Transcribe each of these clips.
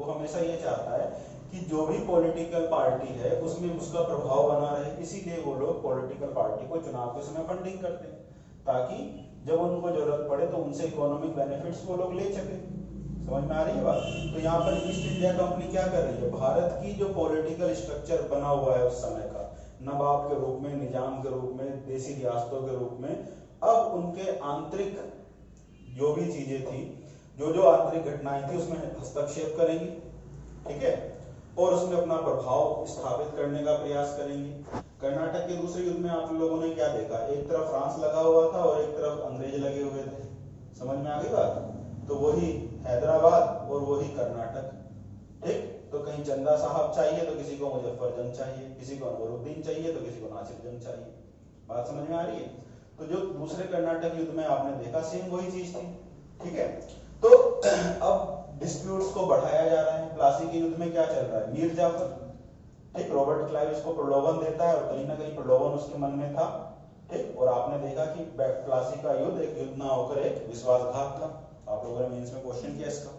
वो हमेशा ये चाहता है कि जो भी पॉलिटिकल पार्टी है उसमें उसका प्रभाव बना रहे, इसीलिए वो लोग पॉलिटिकल पार्टी को चुनाव के समय फंडिंग करते हैं, ताकि जब उनको जरूरत पड़े तो उनसे इकोनॉमिक बेनिफिट्स वो लोग ले सके। समझ में आ रही है बात? तो यहाँ पर ईस्ट इंडिया कंपनी क्या कर रही है, भारत की जो पॉलिटिकल स्ट्रक्चर बना हुआ है उस समय का, नवाब के रूप में, निजाम के रूप में, देसी रियासतों के रूप में, अब उनके आंतरिक जो भी चीजें थी, जो आंतरिक घटनाएं थी उसमें हस्तक्षेप करेंगी, ठीक है, और उसमें अपना प्रभाव स्थापित करने का प्रयास करेंगे। कर्नाटक के दूसरे युद्ध में आप लोगों ने क्या देखा, एक तरफ फ्रांस लगा हुआ था और एक तरफ अंग्रेज लगे हुए थे। समझ में आ गई बात? तो वही हैदराबाद और वही कर्नाटक, ठीक। तो कहीं चंदा साहब चाहिए तो किसी को मुजफ्फरजंग चाहिए, किसी को अनवरुद्दीन चाहिए तो किसी को नासिरजंग चाहिए। बात समझ में आ रही है? तो जो दूसरे कर्नाटक युद्ध में आपने देखा सेम वही चीज थी, ठीक है। तो अब डिस्प्यूट्स को बढ़ाया जा रहा है। प्लासी के युद्ध में क्या चल रहा है, मीर जाफर, ठीक, रॉबर्ट क्लाइव इसको प्रलोभन देता है और कहीं ना कहीं प्रलोभन उसके मन में था, ठीक। और आपने देखा कि प्लासी का युद्ध एक युद्ध ना होकर एक विश्वासघात था। आप लोगों ने मेंस में क्वेश्चन किया इसका।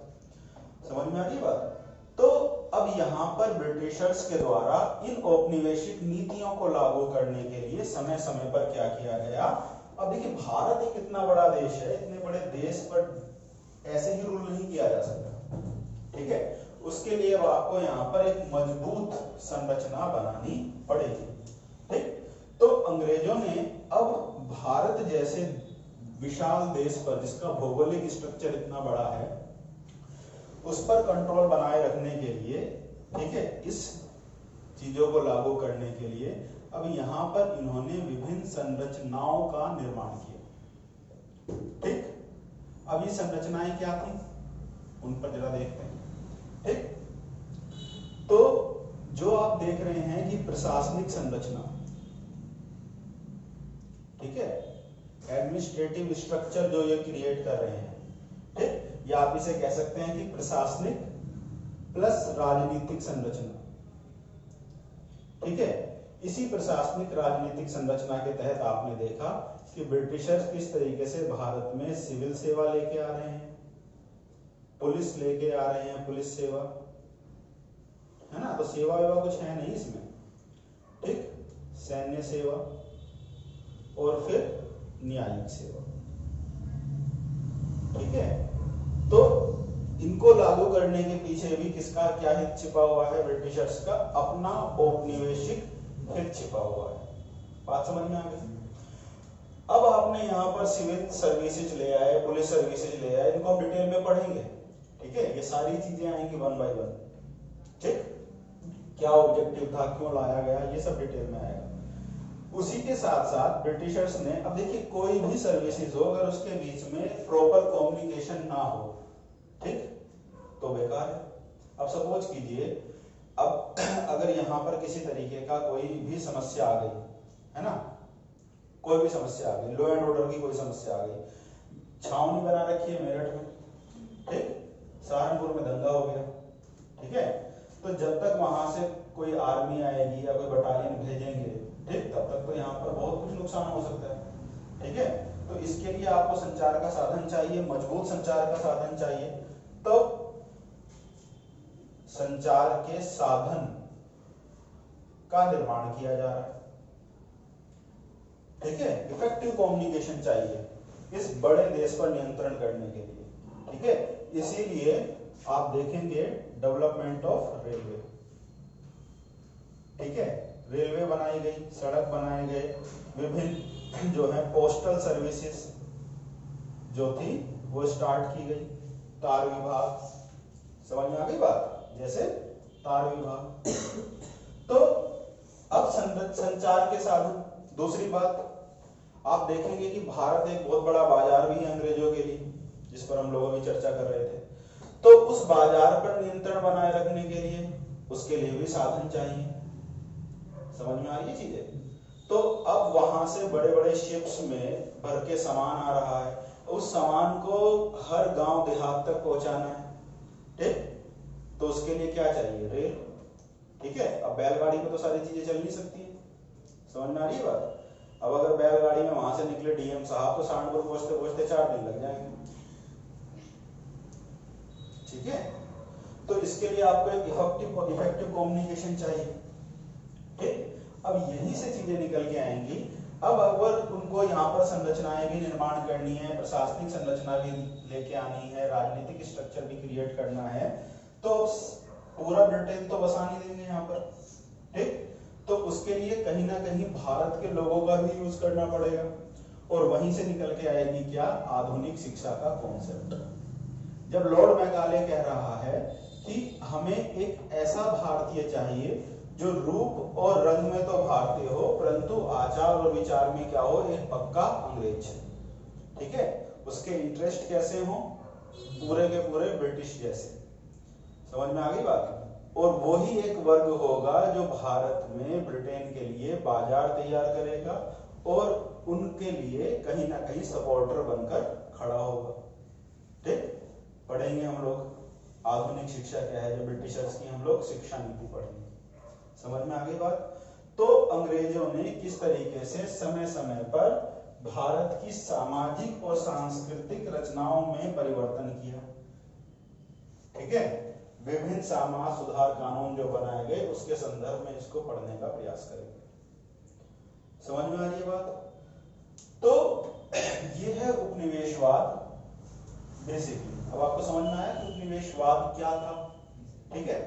समझ में आ रही बात? तो अब यहाँ पर ब्रिटिशर्स के द्वारा इन औपनिवेशिक नीतियों को लागू करने के लिए समय समय पर क्या किया गया। अब देखिए, भारत एक इतना बड़ा देश है, इतने बड़े देश पर ऐसे ही रूल नहीं किया जा सकता, ठीक है। उसके लिए अब आपको यहाँ पर एक मजबूत संरचना बनानी पड़ेगी, ठीक। तो अंग्रेजों ने अब भारत जैसे विशाल देश पर, जिसका भौगोलिक स्ट्रक्चर इतना बड़ा है, उस पर कंट्रोल बनाए रखने के लिए, ठीक है, इस चीजों को लागू करने के लिए अब यहां पर इन्होंने विभिन्न संरचनाओं का निर्माण किया, ठीक। अब ये संरचनाएं क्या थी उन पर जरा देखते हैं, ठीक। तो जो आप देख रहे हैं कि प्रशासनिक संरचना, ठीक है, एडमिनिस्ट्रेटिव स्ट्रक्चर जो ये क्रिएट कर रहे हैं, ठीक, या आप इसे कह सकते हैं कि प्रशासनिक प्लस राजनीतिक संरचना, ठीक है। इसी प्रशासनिक राजनीतिक संरचना के तहत आपने देखा कि ब्रिटिशर्स किस तरीके से भारत में सिविल सेवा लेके आ रहे हैं, पुलिस लेके आ रहे हैं, पुलिस सेवा, है ना। तो सेवा वेवा कुछ है नहीं इसमें, ठीक, सैन्य सेवा और फिर न्यायिक सेवा, ठीक है। तो इनको लागू करने के पीछे भी किसका क्या हित छिपा हुआ है, ब्रिटिशर्स का अपना औपनिवेशिक हित छिपा हुआ है। बात समझ में आ गई? अब आपने यहाँ पर सिविल सर्विसेज ले आए, पुलिस सर्विसेज ले आए, इनको हम डिटेल में पढ़ेंगे, ठीक है। ये सारी चीजें आएंगी वन बाय वन, ठीक। क्या ऑब्जेक्टिव था, क्यों लाया गया, ये सब डिटेल में आएगा। उसी के साथ साथ ब्रिटिशर्स ने, अब देखिए, कोई भी सर्विसेज हो अगर उसके बीच में प्रॉपर कम्युनिकेशन ना हो, ठीक, तो बेकार है। अब सपोज कीजिए, अब अगर यहाँ पर किसी तरीके का कोई भी समस्या आ गई, है ना, कोई भी समस्या आ गई, लॉ एंड ऑर्डर की कोई समस्या आ गई, छावनी बना रखी है मेरठ में, ठीक, सहारनपुर में दंगा हो गया, ठीक है। तो जब तक वहां से कोई आर्मी आएगी या कोई बटालियन भेजेंगे, ठीक, तब तक तो यहाँ पर बहुत कुछ नुकसान हो सकता है, ठीक है। तो इसके लिए आपको संचार का साधन चाहिए, मजबूत संचार का साधन चाहिए। तो संचार के साधन का निर्माण किया जा रहा है, ठीक है। इफेक्टिव कम्युनिकेशन चाहिए इस बड़े देश पर नियंत्रण करने के लिए, ठीक है। इसीलिए आप देखेंगे डेवलपमेंट ऑफ रेलवे, ठीक है, रेलवे बनाई गई, सड़क बनाए गए, विभिन्न जो है पोस्टल सर्विसेज जो थी वो स्टार्ट की गई, तार विभाग, समझ में आ गई बात, जैसे तार विभाग। तो अब संचार के साधन। दूसरी बात, आप देखेंगे कि भारत एक बहुत बड़ा बाजार भी है अंग्रेजों के लिए, जिस पर हम लोग अभी चर्चा कर रहे थे। तो उस बाजार पर नियंत्रण बनाए रखने के लिए उसके लिए भी साधन चाहिए। समझ में आ रही है चीजें? तो अब वहां से बड़े बड़े शिप्स में भर के सामान आ रहा है, उस सामान को हर गांव देहात तक पहुंचाना है, ठीक। तो उसके लिए क्या चाहिए, रेल, ठीक है। अब बैलगाड़ी में तो सारी चीजें चल नहीं सकती है, समझ में आ रही है बात। अब अगर बैलगाड़ी में वहां से निकले डीएम साहब तो सहारनपुर पहुंचते पहुंचते 4 दिन लग जाएंगे, ठीक है। तो इसके लिए आपको एक इफेक्टिव कम्युनिकेशन चाहिए। ठीक, अब यहीं से चीजें निकल के आएंगी। अब अगर उनको यहाँ पर संरचनाएं भी निर्माण करनी है, प्रशासनिक संरचना भी लेके आनी है, राजनीतिक स्ट्रक्चर भी क्रिएट करना है, तो पूरा ब्रिटेन तो बसा नहीं देंगे यहाँ पर। ठीक, तो उसके लिए कहीं ना कहीं भारत के लोगों का भी यूज करना पड़ेगा, और वहीं से निकल के आएगी क्या, आधुनिक शिक्षा का कॉन्सेप्ट। जब लॉर्ड मैकाले कह रहा है कि हमें एक ऐसा भारतीय चाहिए जो रूप और रंग में तो भारतीय हो, परंतु आचार और विचार में क्या हो, एक पक्का अंग्रेज। ठीक है, उसके इंटरेस्ट कैसे हो, पूरे के पूरे ब्रिटिश जैसे। समझ में आ गई बात। और वही एक वर्ग होगा जो भारत में ब्रिटेन के लिए बाजार तैयार करेगा और उनके लिए कहीं ना कहीं सपोर्टर बनकर खड़ा होगा। ठीक, पढ़ेंगे हम लोग आधुनिक शिक्षा क्या है, जो ब्रिटिशर्स की हम लोग शिक्षा नीति पढ़ेंगे। समझ में आ गई बात। तो अंग्रेजों ने किस तरीके से समय समय पर भारत की सामाजिक और सांस्कृतिक रचनाओं में परिवर्तन किया। ठीक है, विभिन्न समाज सुधार कानून जो बनाए गए उसके संदर्भ में इसको पढ़ने का प्रयास करेंगे। समझ में आ रही है बात। तो ये है उपनिवेशवाद बेसिकली। अब आपको समझ में आया कि उपनिवेशवाद क्या था। ठीक है,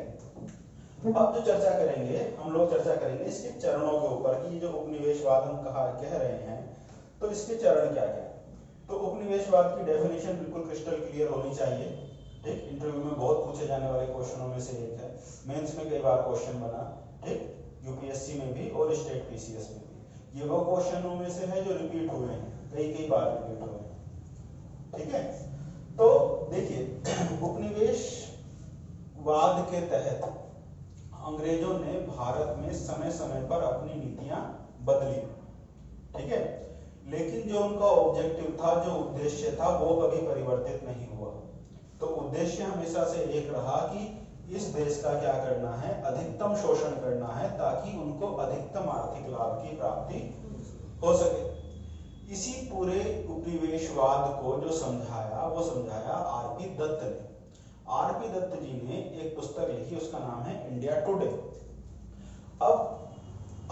अब जो चर्चा करेंगे हम लोग, चर्चा करेंगे इसके चरणों के ऊपर कि जो उपनिवेशवाद हम कह रहे हैं तो इसके चरण क्या क्या है। तो उपनिवेशवाद की डेफिनेशन बिल्कुल क्रिस्टल क्लियर होनी चाहिए। ठीक, इंटरव्यू में बहुत पूछे जाने वाले क्वेश्चनों में से एक है, मेंस में कई बार क्वेश्चन बना। ठीक, यूपीएससी में भी और स्टेट पीसीएस में भी ये वो क्वेश्चनों में से है जो रिपीट हुए हैं, कई बार रिपीट हुए हैं। ठीक है, तो देखिए उपनिवेशवाद के तहत अंग्रेजों ने भारत में समय समय पर अपनी नीतियां बदली। ठीक है, लेकिन जो उनका ऑब्जेक्टिव था, जो उद्देश्य था, वो कभी परिवर्तित नहीं हुआ। तो उद्देश्य हमेशा से एक रहा कि इस देश का क्या करना है, अधिकतम शोषण करना है ताकि उनको अधिकतम आर्थिक लाभ की प्राप्ति हो सके। इसी पूरे उपनिवेशवाद को जो समझाया वो समझाया आरपी दत्त ने। आरपी दत्त जी ने एक पुस्तक लिखी, उसका नाम है इंडिया टुडे। अब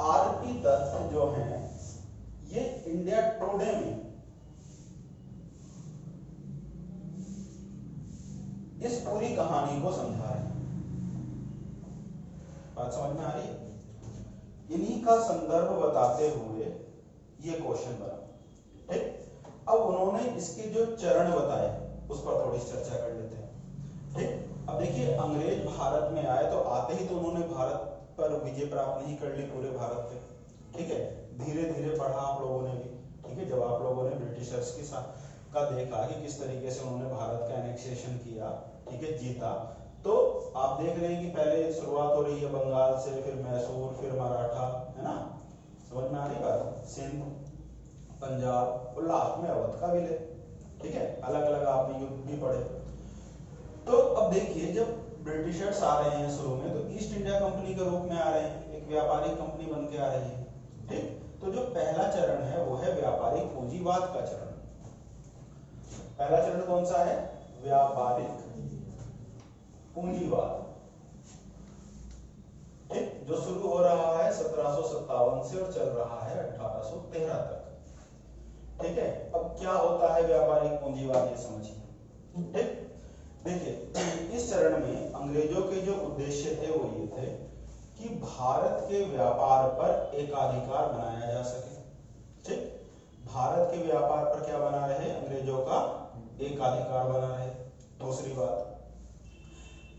आरपी दत्त जो है ये इंडिया टुडे में इस पूरी कहानी को समझा रहे हैं। बात समझ में आ रही है। इन्हीं का संदर्भ बताते हुए ये क्वेश्चन बना। ठीक, अब उन्होंने इसके जो चरण बताए उस पर थोड़ी चर्चा कर लेते हैं। ठीक, अब देखिए अंग्रेज भारत में आए तो आते ही तो उन्होंने भारत पर विजय प्राप्त नहीं कर ली पूरे भारत पे। ठीक है, धीरे धीरे पढ़ा आप लोगों ने भी। ठीक है, जब आप लोगों ने ब्रिटिशर्स के साथ का देखा कि किस तरीके से उन्होंने भारत का एनेक्सेशन किया, ठीक है, जीता, तो आप देख रहे हैं कि पहले शुरुआत हो रही है बंगाल से, फिर मैसूर, फिर मराठा, है ना। समझ में आ रही बात। सिंध, पंजाब और लास्ट में अवध का विलय। ठीक है, अलग अलग आपने युद्ध भी पढ़े। तो अब देखिए जब ब्रिटिशर्स आ रहे हैं शुरू में तो ईस्ट इंडिया कंपनी के रूप में आ रहे हैं, एक व्यापारिक कंपनी बन के आ रही है। ठीक, तो जो पहला चरण है वो है व्यापारिक पूंजीवाद का चरण। पहला चरण कौन सा है, व्यापारिक पूंजीवाद। ठीक, जो शुरू हो रहा है 1757 से और चल रहा है 1813 तक। ठीक है, अब क्या होता है व्यापारिक पूंजीवाद ये समझिए। ठीक, देखिए इस चरण में अंग्रेजों के जो उद्देश्य थे वो ये थे कि भारत के व्यापार पर एकाधिकार बनाया जा सके। ठीक, भारत के व्यापार पर क्या बना रहे, अंग्रेजों का एकाधिकार बना रहे। दूसरी बात,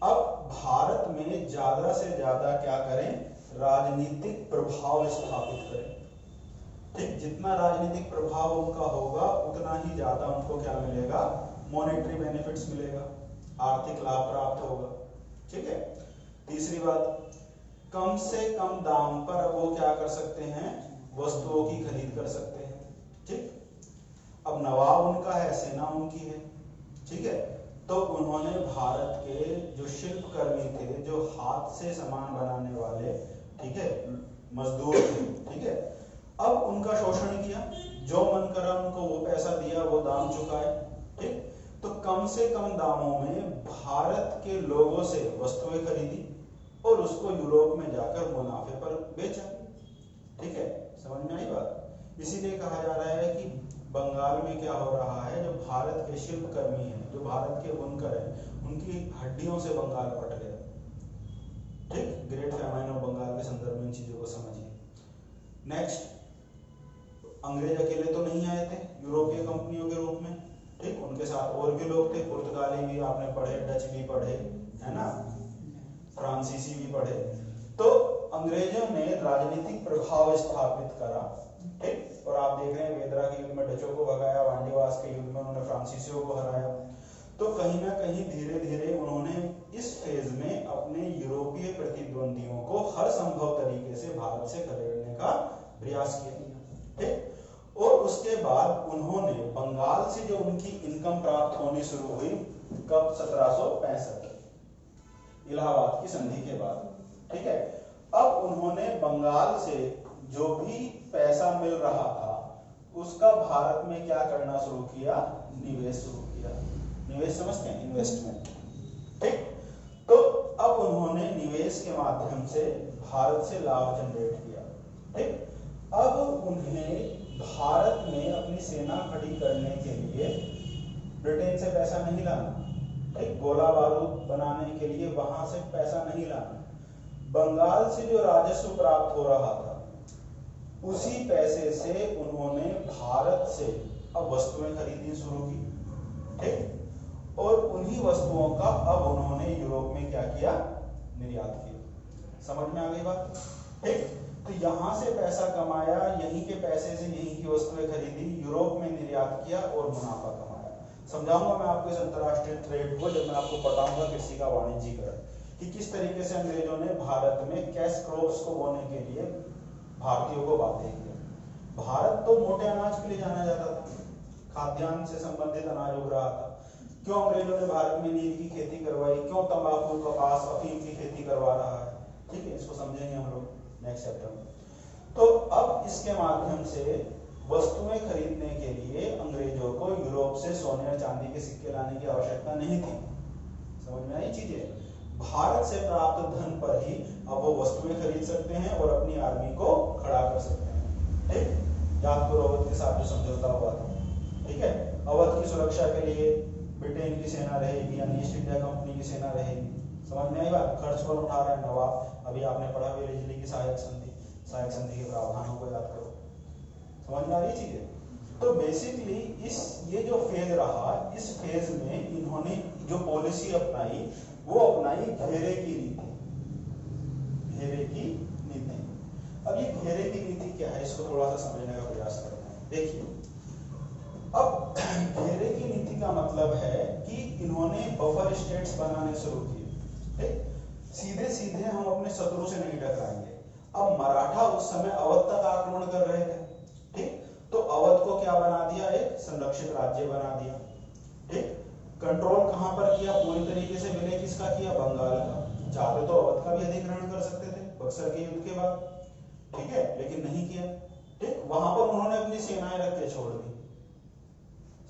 अब भारत में ज्यादा से ज्यादा क्या करें, राजनीतिक प्रभाव स्थापित करें। ठीक, जितना राजनीतिक प्रभाव उनका होगा उतना ही ज्यादा उनको क्या मिलेगा, मॉनेटरी बेनिफिट्स मिलेगा, आर्थिक लाभ प्राप्त होगा। ठीक है, तीसरी बात, कम से कम दाम पर वो क्या कर सकते हैं, वस्तुओं की खरीद कर सकते हैं। ठीक, अब नवाब उनका है, सेना उनकी है। ठीक है, तो उन्होंने भारत के जो शिल्पकर्मी थे, जो हाथ से सामान बनाने वाले, ठीक है, मजदूर थे, ठीक है, अब उनका शोषण किया, जो मन करा उनको वो पैसा दिया, वो दाम चुकाए। ठीक, तो तो कम से कम दामों में भारत के लोगों से वस्तुएं खरीदी और उसको यूरोप में जाकर मुनाफे पर बेचा। ठीक है, समझ में आई बात। इसीलिए कहा जा रहा है कि बंगाल में क्या हो रहा है, जो भारत के शिल्पकर्मी हैं, जो भारत के बुनकर हैं, उनकी हड्डियों से बंगाल फट गया। ठीक, ग्रेट फैमाइन ऑफ बंगाल के संदर्भ में इन चीजों को समझिए। नेक्स्ट, अंग्रेज अकेले तो नहीं आए थे यूरोपीय कंपनियों के रूप में। ठीक, उनके साथ और भी लोग थे, पुर्तगाली भी आपने पढ़े, डच भी पढ़े, है ना, फ्रांसीसी भी पढ़े। तो अंग्रेजों ने राजनीतिक प्रभाव स्थापित करा। ठीक, और आप देख रहे हैं वेदरा के युद्ध में डचों को भगाया, वांडीवास के युद्ध में उन्होंने फ्रांसीसियों को हराया। तो कहीं ना कहीं धीरे धीरे उन्होंने इस फेज में अपने यूरोपीय प्रतिद्वंदियों को हर संभव तरीके से भारत से खदेड़ने का प्रयास किया। ठीक, और उसके बाद उन्होंने बंगाल से जो उनकी इनकम प्राप्त होनी शुरू हुई, कब, 1765 इलाहाबाद की संधि के बाद। ठीक है, अब उन्होंने बंगाल से जो भी पैसा मिल रहा था उसका भारत में क्या करना शुरू किया, निवेश शुरू किया। निवेश समझते हैं, इन्वेस्टमेंट। ठीक, तो अब उन्होंने निवेश के माध्यम से भारत से लाभ जनरेट किया। ठीक, अब उन्हें भारत में अपनी सेना खड़ी करने के लिए ब्रिटेन से पैसा नहीं लाना, ठीक, गोला बारूद बनाने के लिए वहां से पैसा नहीं लाना, बंगाल से जो राजस्व प्राप्त हो रहा था उसी पैसे से उन्होंने भारत से अब वस्तुएं खरीदनी शुरू की। ठीक, और उन्हीं वस्तुओं का अब उन्होंने यूरोप में क्या किया, निर्यात किया। समझ में आ गई बात। ठीक, तो यहां से पैसा कमाया, यहीं के पैसे से यहीं की वस्तुएं खरीदी, यूरोप में निर्यात किया और मुनाफा कमाया। समझाऊंगा मैं आपको इस अंतरराष्ट्रीय ट्रेड को जब मैं आपको बताऊंगा कृषि का वाणिज्यीकरण, कि किस तरीके से अंग्रेजों ने भारत में कैश क्रॉप्स को बोने के लिए भारतीयों को बाध्य किया। भारत तो मोटे अनाज के लिए जाना जाता था, खाद्यान्न से संबंधित अनाज उग रहा था। क्यों अंग्रेजों ने भारत में नील की खेती करवाई, क्यों तंबाकू, कपास, अफीम की खेती करवा रहा है। ठीक है, इसको समझेंगे हम लोग नेक्स्ट चैप्टर में। तो अब इसके माध्यम से वस्तुएं खरीदने के लिए अंग्रेजों को यूरोप से सोने और चांदी के सिक्के लाने की आवश्यकता नहीं थी। समझ में आई चीजें। भारत से प्राप्त धन पर ही अब वो वस्तुएं खरीद सकते हैं और अपनी आर्मी को खड़ा कर सकते हैं। ठीक, याद करो अवध के साथ जो समझौता हुआ था। ठीक है, अवध की सुरक्षा के लिए ब्रिटेन की सेना रहेगी, यानी ईस्ट इंडिया कंपनी की सेना रहेगी। समझ में आई बात। खर्च कौन उठा रहा है, नवाब। अभी आपने पढ़ा वेलेस्ली की सहायक संधि, सहायक संधि के प्रावधानों को याद करो। समझ में आ रही चीजें। तो बेसिकली ये जो फेज रहा, इस फेज में इन्होंने जो पॉलिसी अपनाई वो अपनाई घेरे की नीति। घेरे की नीति। अब ये घेरे की नीति क्या है, इसको थोड़ा सा समझने का प्रयास करते हैं। देखिए, अब घेरे की नीति का मतलब है कि इन्होंने बफर स्टेट्स बनाने शुरू किए। सीधे सीधे हम अपने शत्रु से नहीं टकराएंगे। अब मराठा उस समय अवध तक आक्रमण कर रहे थे। ठीक, तो अवध को क्या बना दिया, एक संरक्षित राज्य बना दिया। ठीक, कंट्रोल कहां पर किया, पूरी तरीके से विलय किसका किया, बंगाल का। चाहते तो अवध का भी अधिग्रहण कर सकते थे बक्सर के युद्ध के बाद। ठीक है, लेकिन नहीं किया। ठीक, वहां पर उन्होंने अपनी सेनाएं रख के छोड़ दी।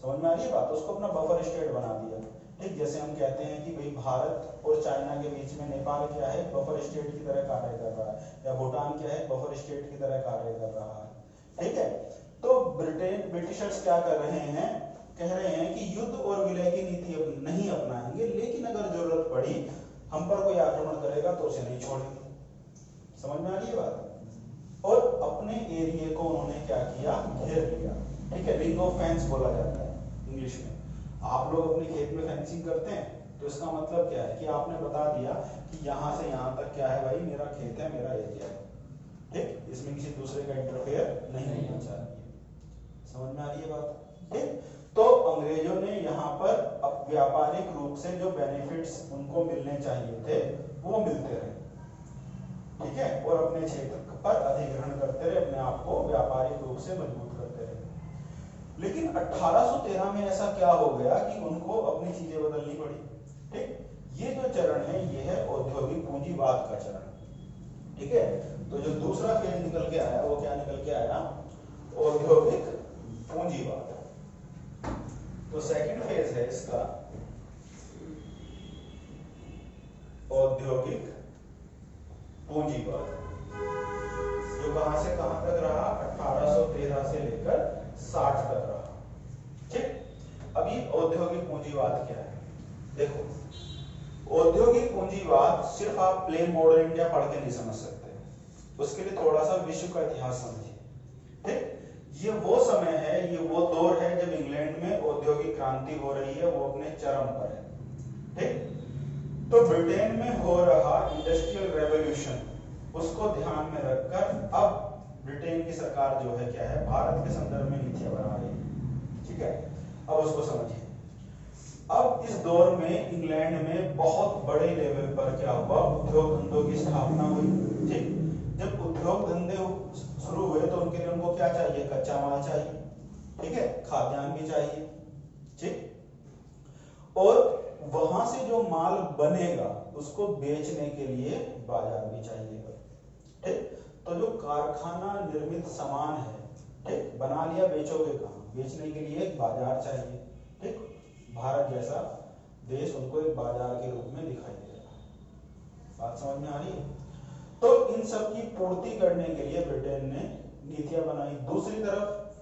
समझ में आ रही है बात। उसको अपना बफर स्टेट बना दिया। ठीक, जैसे हम कहते हैं कि भाई भारत और चाइना के बीच में नेपाल क्या है, बफर स्टेट की तरह कार्य कर रहा है, या भूटान क्या है, बफर स्टेट की तरह कार्य कर रहा है। ठीक है, तो ब्रिटिशर्स क्या कर रहे हैं, कह रहे हैं कि युद्ध और विलय की नीति नहीं अपनाएंगे, लेकिन अगर जरूरत पड़ी, हम पर कोई आक्रमण करेगा तो उसे नहीं छोड़ेंगे। समझ में आ रही है बात। और अपने एरिया को उन्होंने क्या किया, घेर लिया। ठीक है, रिंग ऑफ फेंस बोला जाता है इंग्लिश में। आप लोग अपने खेत में फेंसिंग करते हैं तो इसका मतलब क्या है कि आपने बता दिया कि यहां से यहां तक क्या है भाई, मेरा खेत है, मेरा एरिया है। ठीक, इसमें किसी दूसरे का इंटरफेयर नहीं होना चाहिए। समझ में आ रही है बात। ठीक, तो अंग्रेजों ने यहाँ पर अब व्यापारिक रूप से जो बेनिफिट्स उनको मिलने चाहिए थे वो मिलते रहे। ठीक है, और अपने क्षेत्र पर अधिग्रहण करते रहे, अपने आप को व्यापारिक रूप से मजबूत करते रहे। लेकिन 1813 में ऐसा क्या हो गया कि उनको अपनी चीजें बदलनी पड़ी। ठीक, ये जो चरण है ये है औद्योगिक पूंजीवाद का चरण। ठीक है, तो जो दूसरा फेज निकल के आया वो क्या निकल के आया, औद्योगिक पूंजीवाद। तो सेकंड फेज है इसका औद्योगिक पूंजीवाद, जो कहां से कहां तक रहा, 1813 से लेकर 60 तक रहा। ठीक, अभी औद्योगिक पूंजीवाद क्या है? देखो, औद्योगिक पूंजीवाद सिर्फ आप प्लेन मॉडर्न इंडिया पढ़ के नहीं समझ सकते, उसके लिए थोड़ा सा विश्व का इतिहास समझिए। ठीक, ये वो समय है, ये वो दौर है जब इंग्लैंड में औद्योगिक क्रांति हो रही है, वो अपने चरम पर है। ठीक, तो ब्रिटेन में हो रहा इंडस्ट्रियल रेवोल्यूशन, उसको ध्यान में रखकर अब ब्रिटेन की सरकार जो है क्या है, भारत के संदर्भ में नीतियां बना रही है। ठीक है, अब उसको समझिए। अब इस दौर में इंग्लैंड में बहुत बड़े लेवल पर क्या हुआ, उद्योग धंधों की स्थापना हुई। ठीक, जब उद्योग धंधे शुरू हुए तो उनके लिए उनको क्या चाहिए, कच्चा माल चाहिए। ठीक है, खाद्यान्न भी चाहिए। ठीक, और वहां से जो माल बनेगा उसको बेचने के लिए बाजार भी चाहिए। ठीक, तो जो कारखाना निर्मित सामान है, ठीक, बना लिया, बेचोगे कहां, बेचने के लिए एक बाजार चाहिए। ठीक, भारत जैसा देश उनको एक बाजार के रूप में दिखाई दे रहा है। बात समझ में आ रही है? तो इन सब की पूर्ति करने के लिए ब्रिटेन ने नीतियां बनाई। दूसरी तरफ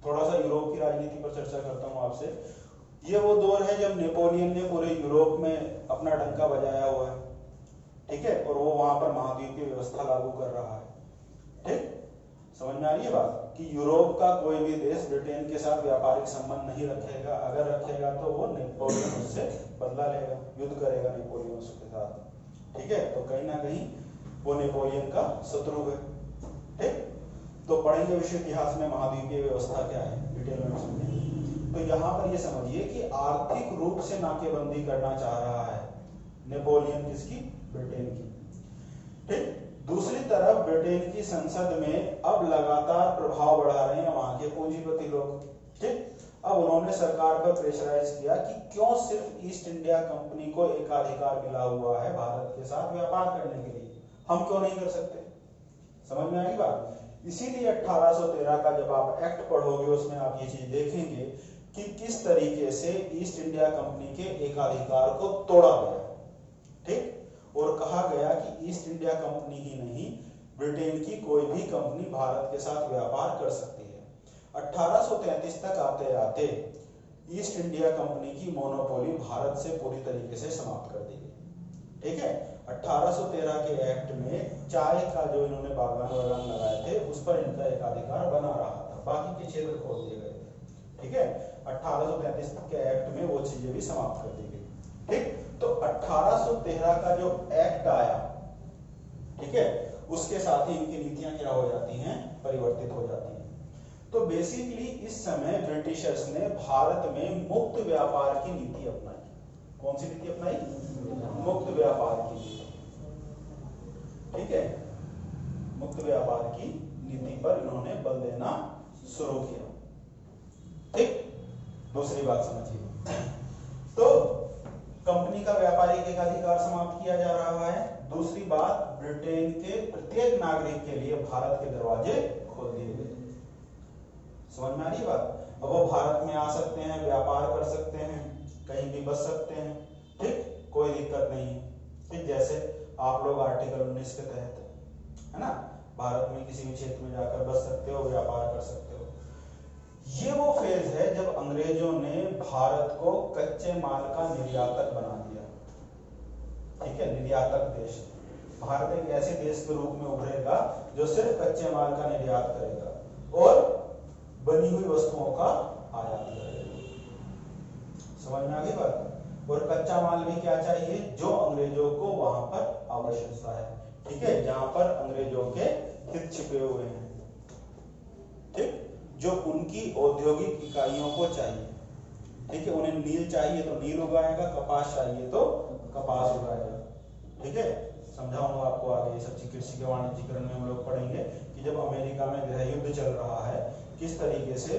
थोड़ा सा यूरोप की राजनीति पर चर्चा करता हूं आपसे। ये वो दौर है जब नेपोलियन ने पूरे यूरोप में अपना डंका बजाया हुआ है। ठीक है, और वो वहां पर महाद्वीपीय व्यवस्था लागू कर रहा है। ठीक, समझ में आ रही है बात, कि यूरोप का कोई भी देश ब्रिटेन के साथ व्यापारिक संबंध नहीं रखेगा, अगर रखेगा तो वो नेपोलियन उससे बदला लेगा, युद्ध करेगा नेपोलियन उसके साथ। ठीक है, तो कहीं ना कहीं वो नेपोलियन का शत्रु है। ठीक, तो पढ़ेंगे विश्व इतिहास में महाद्वीपीय व्यवस्था क्या है, डिटेल में समझेंगे। तो यहाँ पर ये समझिए कि आर्थिक रूप से नाकेबंदी करना चाह रहा है नेपोलियन, किसकी, ब्रिटेन की। ठीक, दूसरी तरफ ब्रिटेन की संसद में अब लगातार प्रभाव बढ़ा रहे हैं वहां के पूंजीपति लोग। ठीक, अब उन्होंने सरकार पर प्रेशराइज किया कि क्यों सिर्फ ईस्ट इंडिया कंपनी को एकाधिकार मिला हुआ है भारत के साथ व्यापार करने के लिए, हम क्यों नहीं कर सकते। समझ में आई बात? इसीलिए 1813 का जब आप एक्ट पढ़ोगे उसमें आप ये चीज देखेंगे कि किस तरीके से ईस्ट इंडिया कंपनी के एकाधिकार को तोड़ा गया। ठीक, और कहा गया कि ईस्ट इंडिया कंपनी ही नहीं, ब्रिटेन की कोई भी कंपनी भारत के साथ व्यापार कर सकती है। 1833 तक आते आते ईस्ट इंडिया कंपनी की मोनोपोली भारत से पूरी तरीके से समाप्त कर दी गई। ठीक है, 1813 के एक्ट में चाय का जो इन्होंने बागान वागान लगाए थे उस पर इनका एकाधिकार बना रहा था, बाकी के क्षेत्र खोल दिए गए थे। ठीक है, 1833 के एक्ट में वो चीजें भी समाप्त कर दी गई। ठीक, तो 1813 का जो एक्ट आया, ठीक है, उसके साथ ही इनकी नीतियां क्या हो जाती हैं, परिवर्तित हो जाती हैं। तो बेसिकली इस समय ब्रिटिशर्स ने भारत में मुक्त व्यापार की नीति अपनाई। कौन सी नीति अपनाई? मुक्त व्यापार की नीति। ठीक है, मुक्त व्यापार की नीति पर इन्होंने बल देना शुरू किया। ठीक, दूसरी बात समझिए, तो कंपनी का व्यापारिक एकाधिकार समाप्त किया जा रहा है। दूसरी बात, ब्रिटेन के प्रत्येक नागरिक के लिए भारत के दरवाजे खोल दिए गए। समझ में आ रही बात? अब वो भारत में आ सकते हैं, व्यापार कर सकते हैं, कहीं भी बस सकते हैं। ठीक, कोई दिक्कत नहीं है। ठीक, जैसे आप लोग आर्टिकल 19 के तहत, है ना, भारत में किसी भी क्षेत्र में जाकर बस सकते हो, व्यापार कर सकते हो। ये वो फेज है जब अंग्रेजों ने भारत को कच्चे माल का निर्यातक बना दिया। ठीक है, निर्यातक देश। भारत एक ऐसे देश के रूप में उभरेगा जो सिर्फ कच्चे माल का निर्यात करेगा और बनी हुई वस्तुओं का आयात करेगा। समझ में आ गई बात? और कच्चा माल भी क्या चाहिए, जो अंग्रेजों को वहां पर आवश्यकता है। ठीक है, जहां पर अंग्रेजों के हित छिपे हुए हैं। ठीक, जो उनकी औद्योगिक इकाइयों को चाहिए। ठीक है, उन्हें नील चाहिए तो नील उगाएगा, कपास चाहिए तो कपास उगाएगा। ठीक है, समझाऊंगा आपको आगे। ये सब कृषि के वाणिज्यीकरण में हम लोग पढ़ेंगे कि जब अमेरिका में गृह युद्ध चल रहा है, किस तरीके से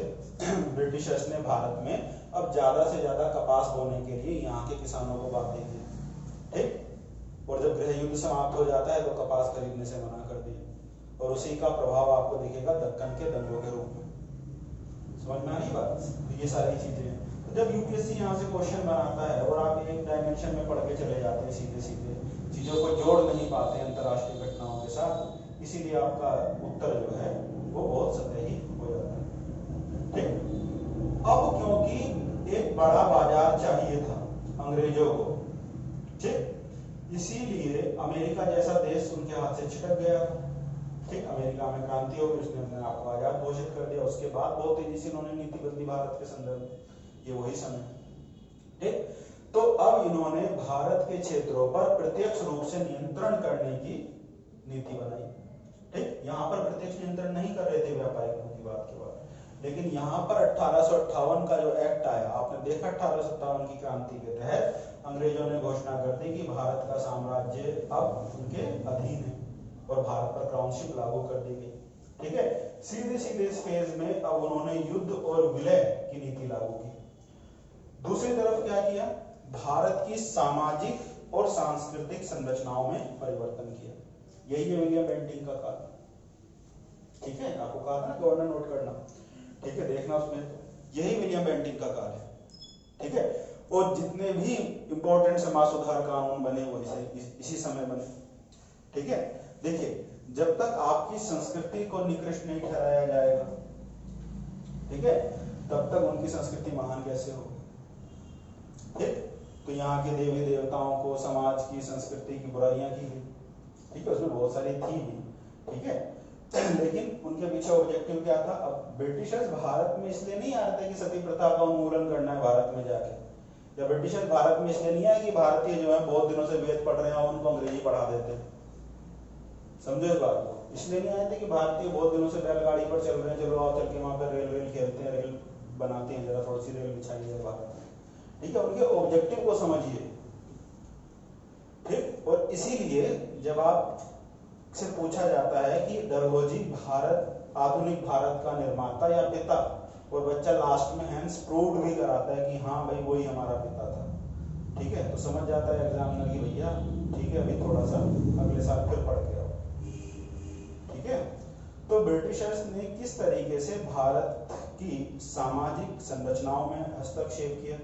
ब्रिटिशर्स ने भारत में अब ज्यादा से ज्यादा कपास बोने के लिए यहाँ के किसानों को बाध्य किया। ठीक, और जब गृह युद्ध समाप्त हो जाता है तो कपास खरीदने से मना कर दिया, और उसी का प्रभाव आपको दिखेगा दक्कन के दंगों के रूप में। समझ में आ रही बात? तो ये सारी चीजें हैं। जब यूपीएससी यहाँ से क्वेश्चन बनाता है और आप एक डायमेंशन में पढ़ के चले जाते हैं सीधे सीधे, चीजों को जोड़ नहीं पाते अंतरराष्ट्रीय घटनाओं के साथ, इसीलिए आपका उत्तर जो है वो बहुत सतही हो जाता है। ठीक, अब क्योंकि एक बड़ा बाजार चाहिए था अंग्रेजों को, ठीक, इसीलिए अमेरिका जैसा देश उनके हाथ से छिटक गया था। ठीक, अमेरिका में क्रांति हो गई, उसने अपने आप को आजाद घोषित कर दिया, उसके बाद बहुत तेजी से उन्होंने नीति बदली भारत के संदर्भ में, ये वही समय। ठीक, तो अब इन्होंने भारत के क्षेत्रों पर प्रत्यक्ष रूप से नियंत्रण करने की नीति बनाई। ठीक, यहाँ पर प्रत्यक्ष नियंत्रण नहीं कर रहे थे व्यापारिक पूंजीवाद के बाद, लेकिन यहाँ पर 1858 का जो एक्ट आया, आपने देखा 1857 की क्रांति के तहत अंग्रेजों ने घोषणा कर दी कि भारत का साम्राज्य अब उनके अधीन है और भारत पर क्राउनशिप लागू कर दी गई। ठीक है, सीधे सीधे इस फेज में अब उन्होंने युद्ध और विलय की नीति लागू की। दूसरी तरफ क्या किया, भारत की सामाजिक और सांस्कृतिक संरचनाओं में परिवर्तन किया। यही है विलियम बेंटिंक का काल। ठीक है, आपको कहा था ना गवर्नर नोट करना, ठीक है, देखना उसमें, यही विलियम बेंटिंक का काल है। ठीक है, और जितने भी इंपॉर्टेंट समाज सुधार कानून बने वो इसी समय बने। ठीक है, देखिए, जब तक आपकी संस्कृति को निकृष्ट नहीं ठहराया जाएगा, ठीक है, तब तक उनकी संस्कृति महान कैसे होगी। ठीक, तो यहाँ के देवी देवताओं को, समाज की संस्कृति की बुराइयां की गई, ठीक है, उसमें बहुत सारी थी भी, ठीक है, लेकिन उनके पीछे ऑब्जेक्टिव क्या था। अब ब्रिटिशर्स भारत में इसलिए नहीं आ रहे थे कि सती प्रथा का उन्मूलन करना है भारत में जाके, या ब्रिटिशर्स भारत में इसलिए नहीं आए कि भारतीय जो है बहुत दिनों से वेद पढ़ रहे हैं और उनको अंग्रेजी पढ़ा देते हैं। समझो इस बात को, इसलिए नहीं आए थे कि भारतीय बहुत दिनों से बैलगाड़ी पर चल रहे हैं, चलो आओ चल के वहां पर रेल खेलते हैं, रेल बनाते हैं, जरा थोड़ी सी रेल बिछाई है भारत में। ठीक है, उनके ऑब्जेक्टिव को समझिए। ठीक, और इसीलिए जब आप से पूछा जाता है कि डलहौजी भारत, आधुनिक भारत का निर्माता या पिता, और बच्चा लास्ट में हैंस प्रूव्ड भी कराता है कि हाँ भाई वही हमारा पिता था, ठीक है, तो समझ जाता है एग्जामिनर की भैया ठीक है, अभी थोड़ा सा अगले साल फिर पढ़ के आओ। ठीक है, तो ब्रिटिशर्स ने किस तरीके से भारत की सामाजिक संरचनाओं में हस्तक्षेप किया।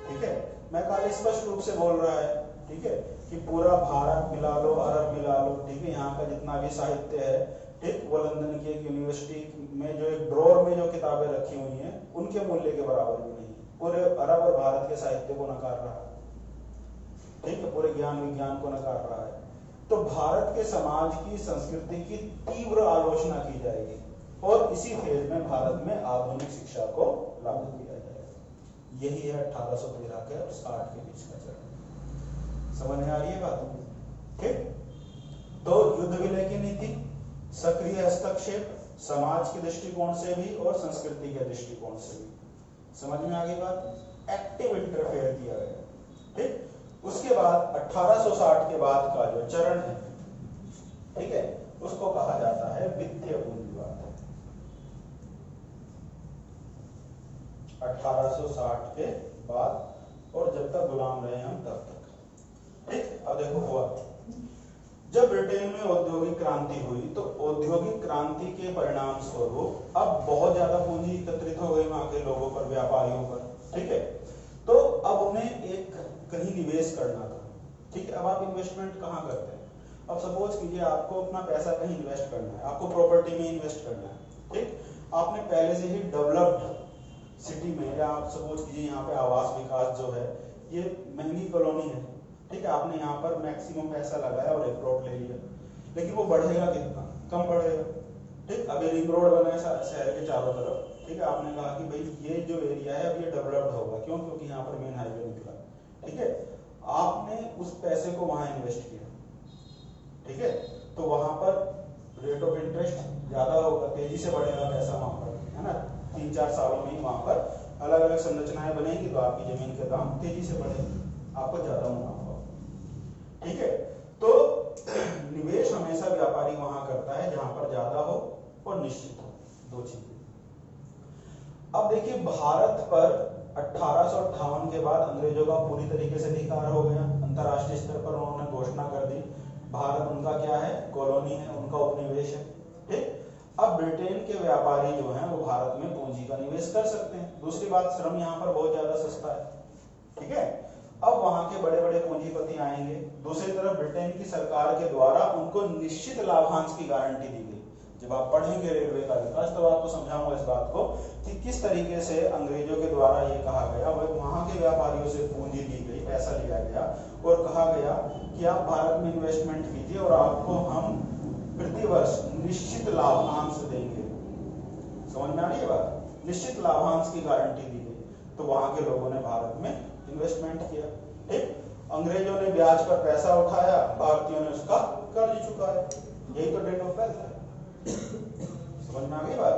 ठीक है, मैं कल स्पष्ट रूप से बोल रहा है, ठीक है, कि पूरा भारत मिला लो, अरब मिला लो, ठीक है, यहाँ का जितना भी साहित्य है, ठीक, वो लंदन की एक यूनिवर्सिटी में जो एक ड्रॉर में जो किताबें रखी हुई हैं उनके मूल्य के बराबर भी नहीं, पूरे अरब और भारत के साहित्य को नकार रहा है। ठीक है, पूरे ज्ञान विज्ञान को नकार रहा है। तो भारत के समाज की संस्कृति की तीव्र आलोचना की जाएगी और इसी फेज में भारत में आधुनिक शिक्षा को लागू किया जाएगा। यही है 1813 के और 60 के बीच का चरण। समझ में आ रही है बात? ठीक, तो युद्ध विलय की नीति, सक्रिय हस्तक्षेप, समाज के दृष्टिकोण से भी और संस्कृति के दृष्टिकोण से भी। समझ में आ गई बात? एक्टिव इंटरफेयर किया गया। ठीक, उसके बाद 1860 के बाद का जो चरण है, ठीक है, उसको कहा जाता है वित्तीय पूंजीवाद। 1860 के बाद और जब तक गुलाम रहे हम तब तक। ठीक, अब देखो हुआ जब ब्रिटेन में औद्योगिक क्रांति हुई तो औद्योगिक क्रांति के परिणाम स्वरूप अब बहुत ज्यादा पूंजी एकत्रित हो गई वहां के लोगों पर, व्यापारियों पर। ठीक है, तो अब उन्हें एक कहीं निवेश करना था। ठीक है, अब आप इन्वेस्टमेंट कहाँ करते हैं? अब सपोज कीजिए आपको अपना पैसा कहीं इन्वेस्ट करना है, आपको प्रॉपर्टी में इन्वेस्ट करना है। ठीक, आपने पहले से ही डेवलप्ड सिटी में, या आप सपोज कीजिए यहाँ पे आवास विकास जो है ये महंगी कॉलोनी है, ठीक है, आपने यहाँ पर मैक्सिमम पैसा लगाया और एक प्लॉट ले लिया, लेकिन वो बढ़ेगा कितना? कम बढ़ेगा। ठीक, अब ये रिंग रोड बना है शहर के चारों तरफ, ठीक है, आपने कहा कि भाई ये जो एरिया है अब ये डेवलप्ड होगा, क्यों? क्योंकि यहाँ पर मेन हाईवे निकला। ठीक है, आपने उस पैसे को वहां इन्वेस्ट किया। ठीक है, तो वहां पर रेट ऑफ इंटरेस्ट ज्यादा होगा, तेजी से बढ़ेगा पैसा वहां पर, है ना। 3-4 सालों में ही वहां पर अलग अलग संरचनाएं बनेगी तो आपकी जमीन के दाम तेजी से बढ़ेंगे, आपको ज्यादा मुनाफा। ठीक है, तो निवेश हमेशा व्यापारी वहां करता है जहां पर ज्यादा हो और निश्चित हो, दो चीजें। अब देखिए भारत पर 1858 के बाद अंग्रेजों का पूरी तरीके से अधिकार हो गया। अंतरराष्ट्रीय स्तर पर उन्होंने घोषणा कर दी भारत उनका क्या है? कॉलोनी है, उनका उपनिवेश है। ठीक, अब ब्रिटेन के व्यापारी जो हैं वो भारत में पूंजी का निवेश कर सकते हैं। दूसरी बात, श्रम यहाँ पर बहुत ज्यादा सस्ता है, ठीक है। अब वहां के बड़े बड़े पूंजीपति आएंगे। दूसरी तरफ ब्रिटेन की सरकार के द्वारा उनको निश्चित लाभांश की गारंटी दी गई। जब आप पढ़ेंगे रेलवे का विकास तब आपको समझाऊंगा इस बात को कि किस तरीके से अंग्रेजों के द्वारा ये कहा गया, वहां के व्यापारियों से पूंजी ली गई, पैसा लिया गया और कहा गया कि आप भारत में इन्वेस्टमेंट कीजिए और आपको हम प्रतिवर्ष निश्चित लाभांश देंगे। समझ में आ रही है बात? निश्चित लाभांश की गारंटी दी गई। तो वहां के लोगों ने भारत में इन्वेस्टमेंट किया, ठीक। अंग्रेजों ने ब्याज पर पैसा उठाया, भारतीयों ने उसका कर्ज चुकाया। यही तो डेट ऑफ वेल्थ है। समझ में आ गई बात?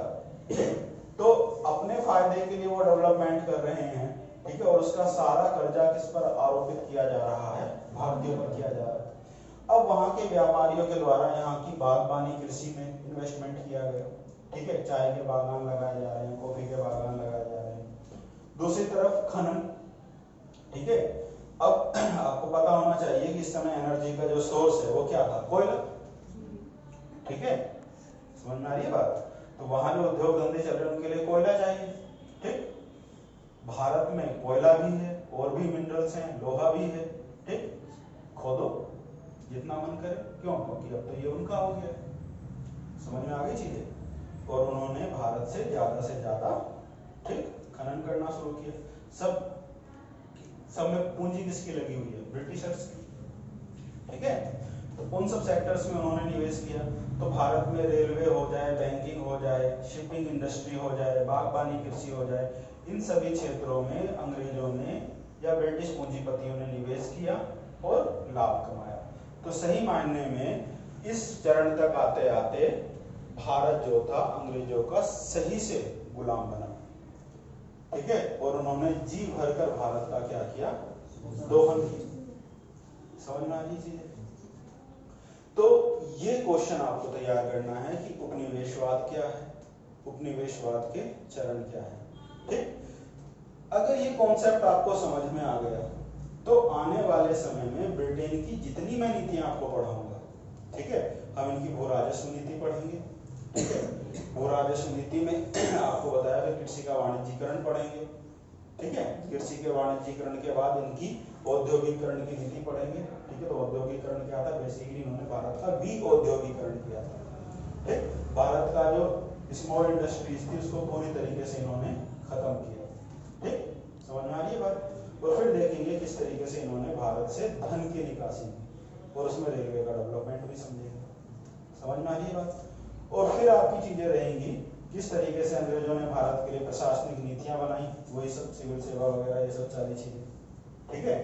तो अपने फायदे के लिए वो डेवलपमेंट कर रहे हैं, ठीक है, और उसका सारा कर्जा किस पर आरोपित किया जा रहा है? भारतीयों पर किया जा रहा है। अब वहां के व्यापारियों के द्वारा यहाँ की बागबानी कृषि में इन्वेस्टमेंट किया गया, ठीक है। चाय के बागान लगाए जा रहे हैं, कॉफी के बागान लगाए जा रहे हैं। दूसरी तरफ खनन, ठीक है। अब आपको पता होना चाहिए कि इस समय एनर्जी का जो सोर्स है वो क्या था? कोयला, ठीक है। समझ में आ रही है बात? तो वहां जो उद्योग धंधे चल रहे हैं उनके लिए कोयला चाहिए, ठीक। भारत में कोयला भी है और भी मिनरल्स हैं, लोहा भी है, ठीक। खोदो जितना मन करे, क्यों? क्योंकि अब तो ये उनका हो गया। समझ में आ गई चीजें? और उन्होंने भारत से ज्यादा, ठीक, खनन करना शुरू किया। सब में पूंजी किसकी लगी हुई है? ब्रिटिशर्स की, ठीक है। तो उन सब सेक्टर्स में उन्होंने निवेश किया। तो भारत में रेलवे हो जाए, बैंकिंग हो जाए, शिपिंग इंडस्ट्री हो जाए, बागबानी कृषि हो जाए, इन सभी क्षेत्रों में अंग्रेजों ने या ब्रिटिश पूंजीपतियों ने निवेश किया और लाभ कमाया। तो सही मायने में इस चरण तक आते आते भारत जो था अंग्रेजों का सही से गुलाम बना, ठीक है। और उन्होंने जी भरकर भारत का क्या किया? दोहन किया। समझ में आ रही चीजें? तो ये क्वेश्चन आपको तैयार करना है कि उपनिवेशवाद क्या है, उपनिवेशवाद के चरण क्या है, ठीक। अगर ये कॉन्सेप्ट आपको समझ में आ गया तो आने वाले समय में ब्रिटेन की जितनी मैं नीतियां आपको पढ़ाऊंगा, ठीक है, हम इनकी भू राजस्व नीति पढ़ेंगे, ठीक है। भू राजस्व नीति में आपको बताया कि कृषि का वाणिज्यीकरण पढ़ेंगे, ठीक है। कृषि के वाणिज्यीकरण के बाद इनकी औद्योगिकरण की नीति पढ़ेंगे, ठीक है। तो औद्योगिकरण क्या था? बेसिकली इन्होंने भारत का औद्योगिकरण किया था, ठीक। भारत का जो स्मॉल इंडस्ट्रीज थी उसको पूरी तरीके से इन्होंने खत्म किया, ठीक। समझ में आ रही है बात? और फिर देखेंगे किस तरीके से इन्होंने भारत से धन की निकासी की और उसमें रेलवे का डेवलपमेंट भी समझेंगे। समझ में आ रही है बात? और फिर आपकी चीजें रहेंगी किस तरीके से अंग्रेजों ने भारत के लिए प्रशासनिक नीतियां बनाई, वही सब सिविल सेवा वगैरह ये सब सारी चीजें, ठीक है।